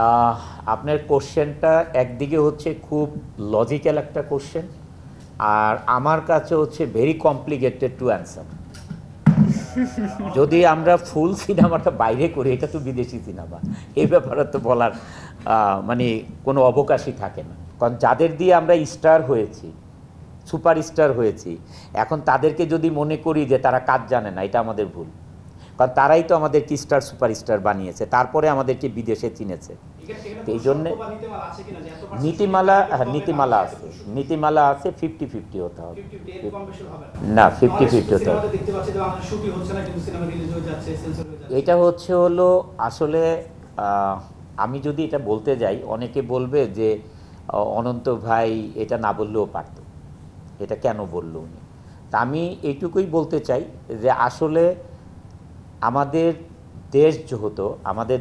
আহ, আপনার কোশ্চেনটা একদিকে হচ্ছে খুব লজিক্যাল একটা কোশ্চেন, আর আমার কাছে হচ্ছে ভেরি কমপ্লিকেটেড টু অ্যান্সার। যদি আমরা ফুল সিনেমাটা বাইরে করি, এটা তো বিদেশি সিনেমা, এই ব্যাপারে তো বলার মানে কোনো অবকাশই থাকে না। কারণ যাদের দিয়ে আমরা স্টার হয়েছি, সুপারস্টার হয়েছি, এখন তাদেরকে যদি মনে করি যে তারা কাজ জানে না, এটা আমাদের ভুল। কারণ তারাই তো আমাদেরকে স্টার সুপারস্টার বানিয়েছে, তারপরে আমাদেরকে বিদেশে চিনেছে। তো এই জন্যে নীতিমালা আছে, নীতিমালা আছে, 50-50 হতে হবে। না, 50-50 হতে হবে। এটা হলো আসলে আমি যদি এটা বলতে যাই, অনেকে বলবে যে অনন্ত ভাই এটা না বললেও পারত, এটা কেন বললো উনি। তা আমি এইটুকুই বলতে চাই যে আসলে আমাদের দেশ যেহেতু, আমাদের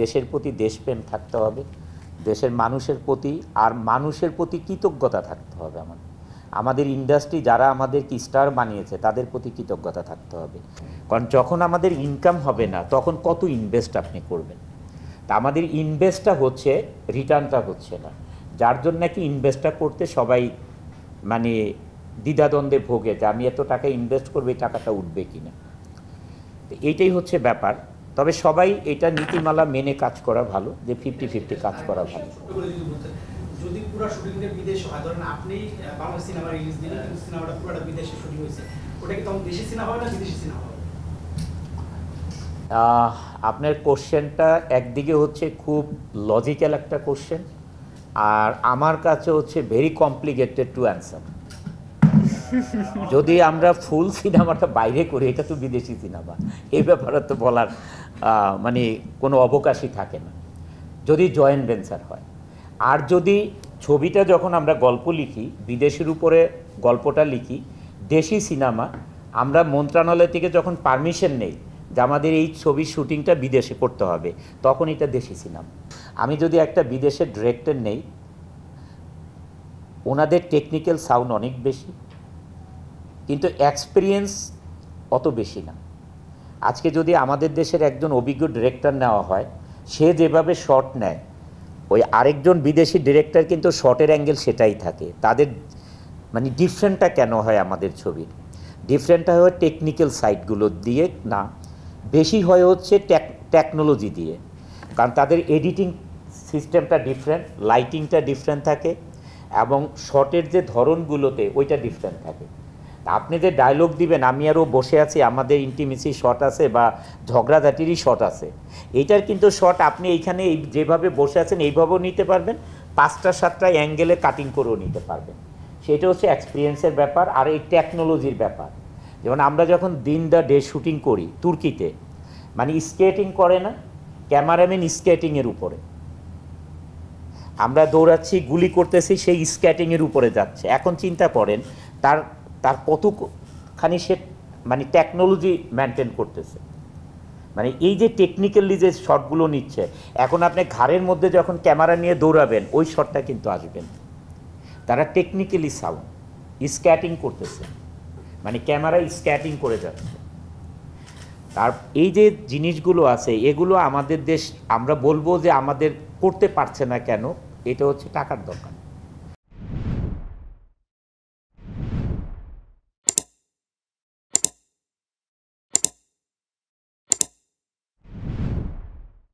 দেশের প্রতি দেশপ্রেম থাকতে হবে, দেশের মানুষের প্রতি, আর মানুষের প্রতি কৃতজ্ঞতা থাকতে হবে। আমাদের ইন্ডাস্ট্রি যারা আমাদেরকে স্টার বানিয়েছে তাদের প্রতি কৃতজ্ঞতা থাকতে হবে। কারণ যখন আমাদের ইনকাম হবে না, তখন কত ইনভেস্ট আপনি করবেন। তা আমাদের ইনভেস্টটা হচ্ছে, রিটার্নটা হচ্ছে না, যার জন্য নাকি ইনভেস্টটা করতে সবাই মানে দ্বিধাদ্বন্দ্বে ভোগে যে আমি এত টাকা ইনভেস্ট করবো, এই টাকাটা উঠবে কিনা। এইটাই হচ্ছে ব্যাপার। তবে সবাই এটা নীতিমালা মেনে কাজ করা ভালো, যে 50-50 কাজ করা ভালো। যদি পুরো শুটিংটা বিদেশে হয়, ধরেন আপনি বাংলা সিনেমা রিলিজ দিলেন, কিন্তু সিনেমাটা পুরোটা বিদেশে শুটিং হয়েছে, ওটা কি তখন দেশি সিনেমা হবে না বিদেশি সিনেমা হবে? আপনার কোশ্চেনটা একদিকে হচ্ছে খুব লজিক্যাল একটা কোশ্চেন, আর আমার কাছে হচ্ছে ভেরি কমপ্লিকেটেড টু অ্যান্সার। যদি আমরা ফুল সিনেমাটা বাইরে করি, এটা তো বিদেশি সিনেমা, এই ব্যাপারে তো বলার মানে কোনো অবকাশই থাকে না, যদি জয়েন্ট ভেঞ্চার হয়। আর যদি ছবিটা যখন আমরা গল্প লিখি, বিদেশের উপরে গল্পটা লিখি, দেশি সিনেমা, আমরা মন্ত্রণালয় থেকে যখন পারমিশন নেই যে আমাদের এই ছবির শুটিংটা বিদেশে করতে হবে, তখন এটা দেশি সিনেমা। আমি যদি একটা বিদেশের ডিরেক্টর নেই, ওনাদের টেকনিক্যাল সাউন্ড অনেক বেশি, কিন্তু এক্সপিরিয়েন্স অত বেশি না। আজকে যদি আমাদের দেশের একজন অভিজ্ঞ ডিরেক্টর নেওয়া হয়, সে যেভাবে শট নেয়, ওই আরেকজন বিদেশি ডিরেক্টর কিন্তু শটের অ্যাঙ্গেল সেটাই থাকে। তাদের মানে ডিফারেন্টটা কেন হয় আমাদের ছবির? ডিফারেন্টটা হয় টেকনিক্যাল সাইটগুলো দিয়ে না, বেশি হয় হচ্ছে টেকনোলজি দিয়ে। কারণ তাদের এডিটিং সিস্টেমটা ডিফারেন্ট, লাইটিংটা ডিফারেন্ট থাকে, এবং শটের যে ধরনগুলোতে ওইটা ডিফারেন্ট থাকে। আপনি যে ডায়লগ দিবেন, আমি আরও বসে আছি, আমাদের ইন্টিমেসি শট আছে বা ঝগড়াঝাটিরই শট আছে, এইটার কিন্তু শট আপনি এইখানে যেভাবে বসে আছেন এইভাবেও নিতে পারবেন, 5টা-7টা অ্যাঙ্গেলে কাটিং করেও নিতে পারবেন। সেটা হচ্ছে এক্সপিরিয়েন্সের ব্যাপার, আর এই টেকনোলজির ব্যাপার। যেমন আমরা যখন দিন দ্য ডে শুটিং করি তুর্কিতে, মানে স্কেটিং করে না, ক্যামেরাম্যান স্কেটিংয়ের উপরে, আমরা দৌড়াচ্ছি, গুলি করতেছি, সেই স্কেটিংয়ের উপরে যাচ্ছে। এখন চিন্তা করেন তার তার কতখানি সে মানে টেকনোলজি মেনটেন করতেছে। মানে এই যে টেকনিক্যালি যে শটগুলো নিচ্ছে, এখন আপনি ঘাড়ের মধ্যে যখন ক্যামেরা নিয়ে দৌড়াবেন, ওই শটটা কিন্তু আসবেন। তারা টেকনিক্যালি সাউন্ড স্ক্যাটিং করতেছে, মানে ক্যামেরা স্ক্যাটিং করে যাচ্ছে। তার এই যে জিনিসগুলো আছে, এগুলো আমাদের দেশ, আমরা বলবো যে আমাদের করতে পারছে না কেন, এটা হচ্ছে টাকার দরকার।